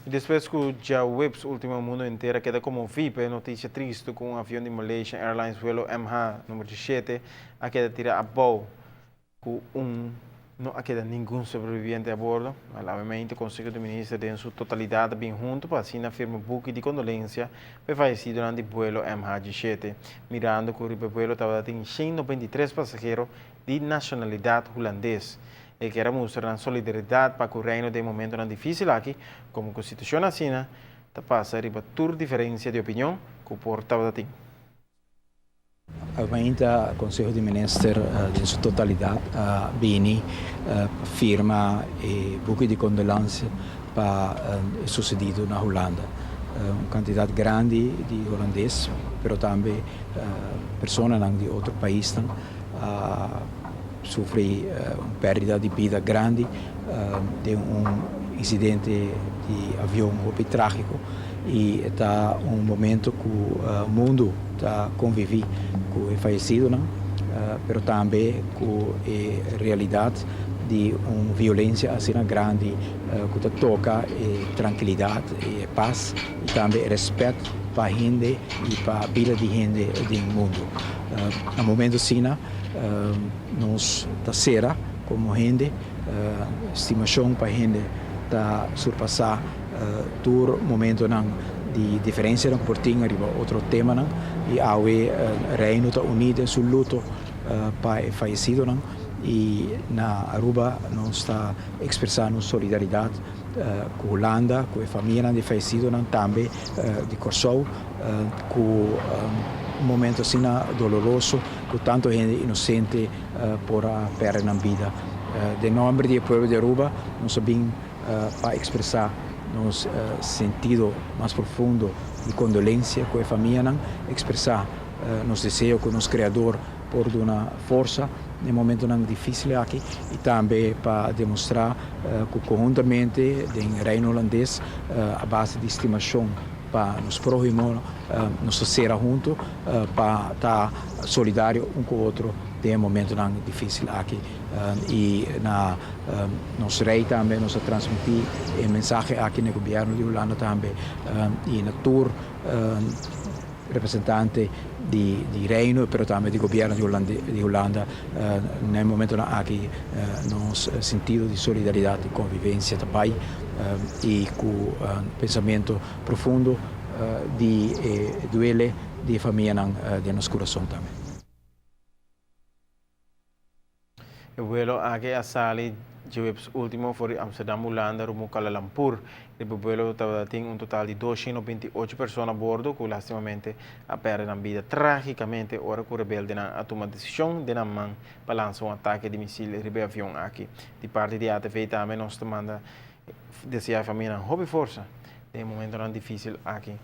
E depois que já o webs último mundo inteiro queda como VIP, notícia triste com um avião de Malaysia Airlines vuelo MH número 17, a queda tira a bow com não há nenhum sobrevivente a bordo. Obviamente, o Conselho de Ministros em sua totalidade bem junto para assinar firma buque de condolência foi falecido durante o vuelo MH17, mirando que o vuelo estava tendo 193 passageiros de nacionalidade holandesa. E que era mostrar solidariedade para o reino de momento difícil aqui, como a Constituição assina, passa a tour diferença de opinião que o portava da Obviamente, o Conselho de Ministros, em sua totalidade, viene firma e buque de condolência para o sucedido na Holanda. Uma quantidade grande de holandeses, mas também pessoas de outros países sofrem uma perda de vida grande de incidente de avião muito trágico e está momento que o mundo está convive com o falecido, mas também com a realidade de uma violência assim grande que toca tranquilidade e paz e também respeito para a gente e para a vida de gente do mundo. No momento assim, nós está será como gente, estimação para a gente está surpassar todo momento de diferença não portinho arriba outro tema não e a Reino Unido sul luto para falecido não e na Aruba nós está expressando solidariedade com a Holanda, com a família de falecido não também de Kosovo com momento assim doloroso com tanto gente inocente por perder a vida. De nome do povo de Aruba nós sabemos para expressar nos sentido mais profundo de condolência com a família, expressar nos desejos com o nosso Criador por uma força no momento difícil aqui e também para demonstrar que conjuntamente no reino holandês a base de estimação para nos próximos nos ser juntos para estar solidário com o outro tem momento difícil aqui e nos rei também nos transmitir a mensagem aqui no governo de Holanda também e na tour representante de reino, mas também do governo de Holanda no momento aqui nos sentido de solidariedade e convivência também e com pensamento profundo de duele de família de nosso coração também. O vuelo aqui a sali de último foi Amsterdam, Holanda, rumo Kuala Lumpur. O vuelo tinha total de 298 pessoas a bordo, que lastimamente perderam a vida tragicamente. Ora que o rebelde a tomar decisão de não para lançar ataque de míssil de avião aqui. De parte de ATV também nós manda desejar a família hobby força. De momento difícil aqui.